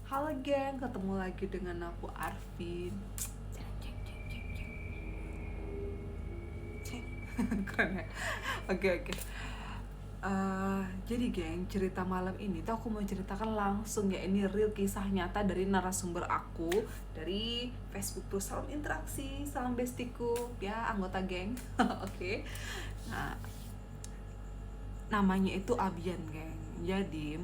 Halo geng, ketemu lagi dengan aku Arvin. Cek, cek, cek, cek, cek. Cek. Keren ya? Oke. Jadi geng, cerita malam ini tuh aku mau ceritakan langsung ya. Ini real kisah nyata dari narasumber aku dari Facebook tuh. Salam interaksi, salam bestiku ya, anggota geng. Oke. Nah, namanya itu Abian geng. Jadi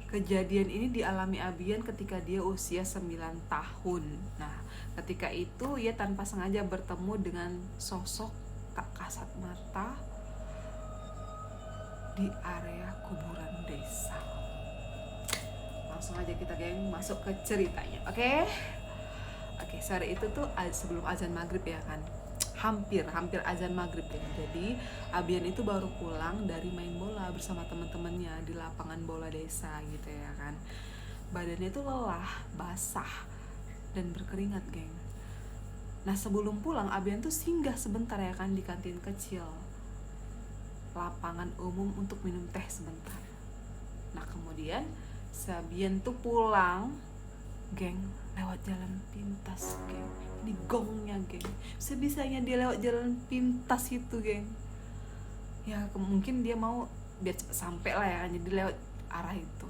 kejadian ini dialami Abian ketika dia usia 9 tahun. Nah, ketika itu ia tanpa sengaja bertemu dengan sosok tak kasat mata di area kuburan desa. Langsung aja kita geng masuk ke ceritanya, oke? Oke, sore itu tuh sebelum azan maghrib ya kan, hampir azan maghrib ya. Jadi Abian itu baru pulang dari main bola bersama teman-temannya di lapangan bola desa gitu ya kan. Badannya itu lelah, basah, dan berkeringat geng. Nah sebelum pulang Abian tuh singgah sebentar ya kan di kantin kecil lapangan umum untuk minum teh sebentar. Nah kemudian Abian tuh pulang geng lewat jalan pintas geng. Ini gongnya geng, sebisanya dia lewat jalan pintas itu geng. Ya mungkin dia mau biar cepet sampai lah ya, jadi lewat arah itu,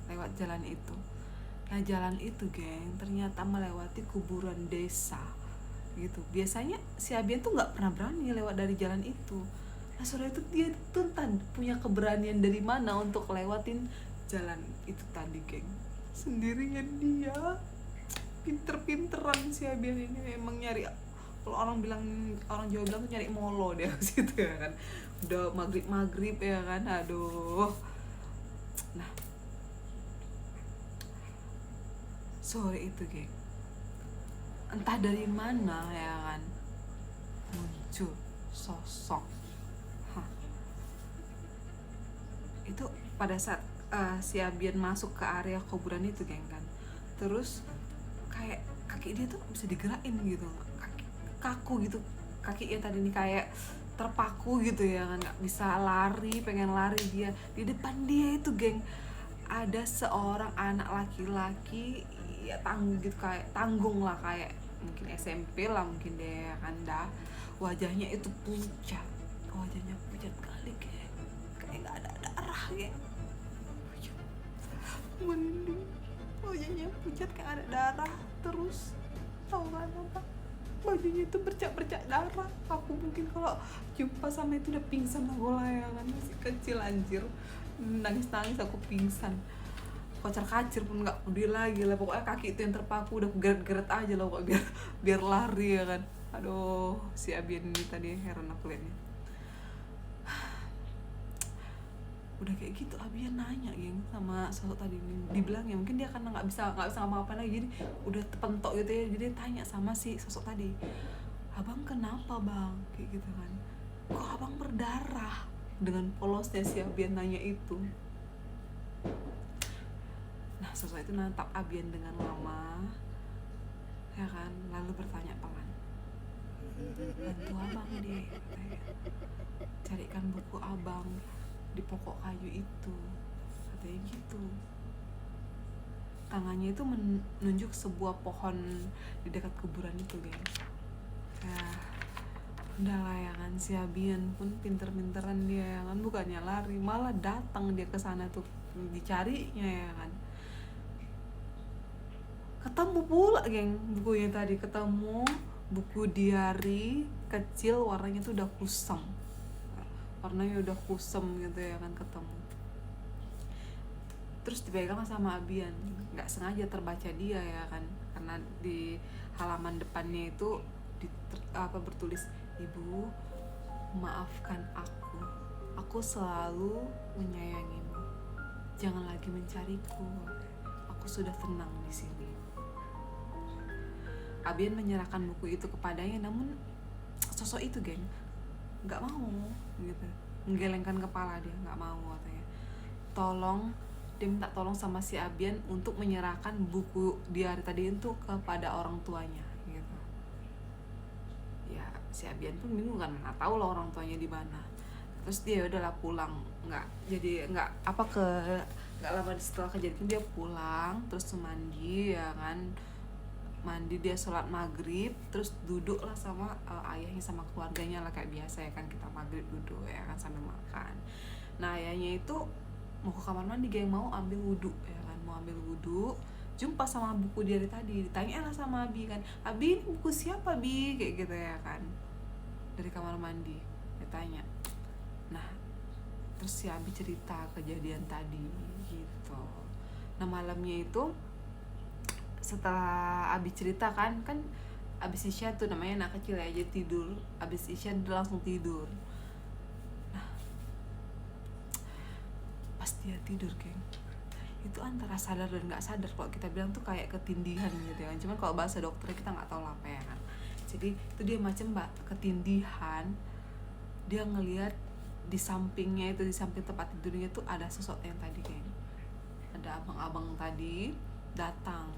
lewat jalan itu. Nah jalan itu geng ternyata melewati kuburan desa gitu. Biasanya si Abian tuh nggak pernah berani lewat dari jalan itu. Nah sore itu dia tuh punya keberanian dari mana untuk lewatin jalan itu tadi geng. Sendirian dia, pinter-pinteran si Abian ini emang nyari, kalau orang bilang, orang Jawa bilang tuh nyari molo deh situ ya kan. Udah maghrib ya kan, aduh. Nah sore itu geng, entah dari mana ya kan muncul sosok. Itu pada saat si Abian masuk ke area kuburan itu geng kan, terus kayak kaki dia tuh bisa digerakin gitu, kaki kaku gitu, kaki yang tadi ini kayak terpaku gitu ya kan, nggak bisa lari, pengen lari. Dia di depan dia itu geng ada seorang anak laki-laki ya tanggung gitu, kayak tanggung lah, kayak mungkin SMP lah mungkin dia ya kan. Dah wajahnya itu pucat, wajahnya pucat kali kayak nggak ada darah geng, merinding, wajahnya pucat kayak ada darah. Terus tahu kan apa, bajunya itu bercak-bercak darah. Aku mungkin kalau jumpa sama itu udah pingsan aku lah ya kan, masih kecil anjir, nangis aku pingsan, kocar kacir pun nggak peduli lagi lah. Pokoknya kaki itu yang terpaku udah geret-geret aja lah pokoknya, biar lari ya kan. Aduh si Abian ini tadi heran aku liatnya. Udah kayak gitu Abian nanya geng sama sosok tadi ini, dibilang ya mungkin dia karena nggak bisa ngapa-ngapain lagi, jadi udah pentok gitu ya. Jadi dia tanya sama si sosok tadi, abang kenapa bang, kayak gitu kan, kok abang berdarah. Dengan polosnya si Abian nanya itu. Nah sosok itu nantap Abian dengan lama ya kan, lalu bertanya pelan, bantu abang deh katanya, carikan buku abang di pokok kayu itu, katanya gitu. Tangannya itu menunjuk sebuah pohon di dekat kuburan itu geng. Ya udah lah ya kan, si Abian pun pinter-pinteran dia ya kan, bukannya lari malah datang dia ke sana tuh dicarinya ya kan. Ketemu pula geng bukunya tadi, ketemu buku diary kecil, warnanya tuh udah kusam, warnanya udah kusam gitu ya kan, ketemu. Terus dipegang sama Abian, nggak sengaja terbaca dia ya kan, karena di halaman depannya itu bertulis, ibu maafkan aku selalu menyayangimu, jangan lagi mencariku, aku sudah tenang di sini. Abian menyerahkan buku itu kepadanya, namun sosok itu geng nggak mau gitu, menggelengkan kepala, dia nggak mau katanya. Dia minta tolong sama si Abian untuk menyerahkan buku diary tadi itu kepada orang tuanya gitu. Ya si Abian pun bingung kan, nggak tahu lah orang tuanya di mana. Terus dia udahlah pulang, nggak ke nggak lama setelah kejadian dia pulang, terus mandi ya kan, mandi, dia sholat maghrib, terus duduk lah sama ayahnya sama keluarganya lah kayak biasa ya kan, kita maghrib duduk ya kan sambil makan. Nah ayahnya itu mau ke kamar mandi, geng, mau ambil wudhu ya kan, mau ambil wudhu, jumpa sama buku dari tadi, ditanya lah sama Abi kan, Abi ini buku siapa Bi, kayak gitu ya kan, dari kamar mandi ditanya. Nah terus si Abi cerita kejadian tadi gitu. Nah malamnya itu setelah abis cerita kan abis isya tuh, namanya anak kecil ya, aja tidur, abis isya dia langsung tidur. Nah pas dia tidur geng, itu antara sadar dan nggak sadar, kalau kita bilang tuh kayak ketindihan gitu ya kan, cuman kalau bahasa dokter kita nggak tahu apa ya kan. Jadi itu dia macam ketindihan, dia ngelihat di sampingnya itu, di samping tempat tidurnya tuh ada sosok yang tadi geng, ada abang-abang tadi datang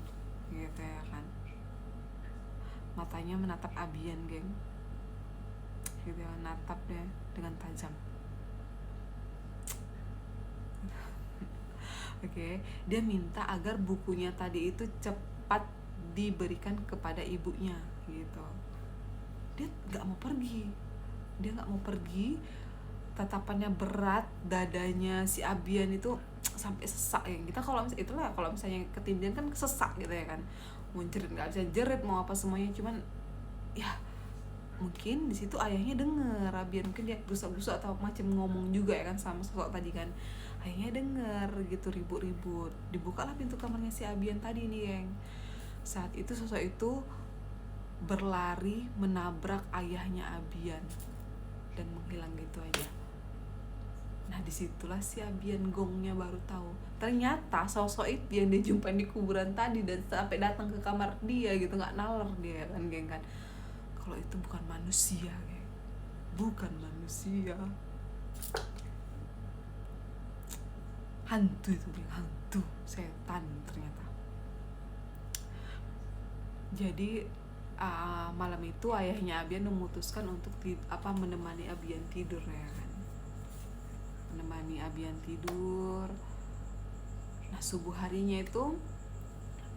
gitu ya kan, matanya menatap Abian geng gitu ya, natap dia dengan tajam. Oke, dia minta agar bukunya tadi itu cepat diberikan kepada ibunya gitu. Dia nggak mau pergi, tatapannya berat, dadanya si Abian itu sampai sesak ya. Kita kalau misalnya itulah, kalau misalnya ketindihan kan sesak gitu ya kan, mau jerit nggak bisa jerit, mau apa semuanya, cuman ya mungkin di situ ayahnya denger Abian, mungkin dia busa-busa atau macam ngomong juga ya kan sama sosok tadi kan, ayahnya denger gitu ribut-ribut, dibukalah pintu kamarnya si Abian tadi nih geng. Saat itu sosok itu berlari menabrak ayahnya Abian dan menghilang gitu aja. Nah disitulah si Abian gongnya baru tahu, ternyata sosok itu yang dia jumpai di kuburan tadi dan sampai datang ke kamar dia gitu, nggak nalar dia kan geng kan, kalau itu bukan manusia geng, bukan manusia, hantu itu geng, hantu setan ternyata. Jadi malam itu ayahnya Abian memutuskan untuk menemani Abian tidur ya kan, menemani Abian tidur. Nah subuh harinya itu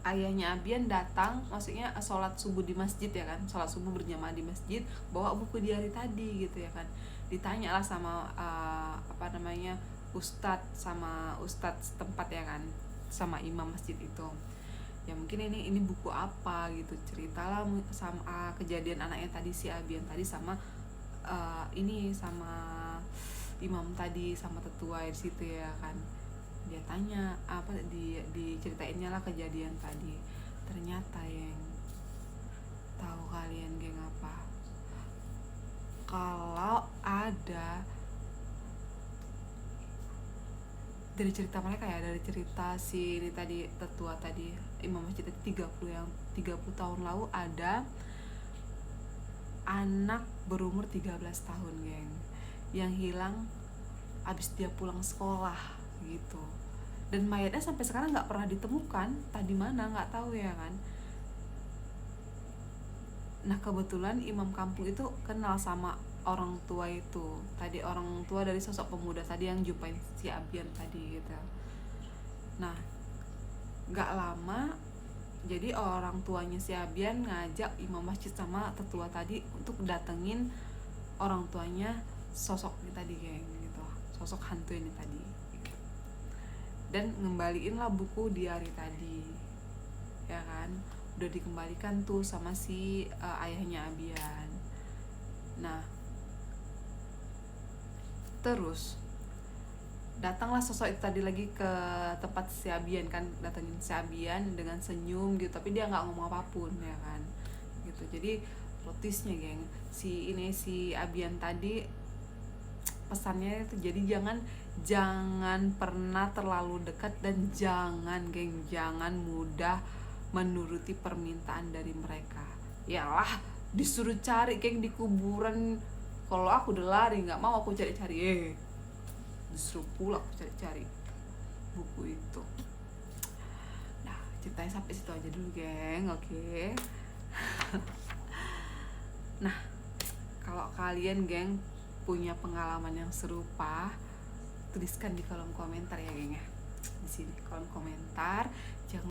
ayahnya Abian datang, maksudnya sholat subuh di masjid ya kan, sholat subuh berjamaah di masjid, bawa buku di hari tadi gitu ya kan. Ditanya lah sama ustadz, sama ustadz setempat ya kan, sama imam masjid itu, ya mungkin ini buku apa gitu, ceritalah sama kejadian anaknya tadi si Abian tadi sama ini sama imam tadi, sama tetua di situ ya kan. Dia tanya apa, diceritainnya lah kejadian tadi. Ternyata yang tahu kalian geng apa, kalau ada dari cerita mereka ya, dari cerita si ini tadi, tetua tadi, imam masjid tadi, 30 tahun lalu ada anak berumur 13 tahun geng yang hilang abis dia pulang sekolah gitu, dan mayatnya sampai sekarang nggak pernah ditemukan, tadi mana nggak tahu ya kan. Nah kebetulan imam kampung itu kenal sama orang tua itu tadi, orang tua dari sosok pemuda tadi yang jumpain si Abian tadi gitu. Nah nggak lama, jadi orang tuanya si Abian ngajak imam masjid sama tetua tadi untuk datengin orang tuanya sosok ini tadi kayak gitu, sosok hantu ini tadi, dan ngembaliin lah buku di hari tadi ya kan, udah dikembalikan tuh sama si ayahnya Abian. Nah terus datanglah sosok itu tadi lagi ke tempat si Abian kan, datengin si Abian dengan senyum gitu, tapi dia nggak ngomong apapun ya kan gitu. Jadi plotisnya geng, si Abian tadi pesannya itu, jadi jangan pernah terlalu dekat, dan jangan mudah menuruti permintaan dari mereka. Yalah disuruh cari geng di kuburan, kalau aku udah lari, nggak mau aku cari-cari, disuruh pula aku cari-cari buku itu. Nah ceritanya sampai situ aja dulu geng, oke. Nah kalau kalian geng punya pengalaman yang serupa, tuliskan di kolom komentar ya geng ya. di sini kolom komentar. Jangan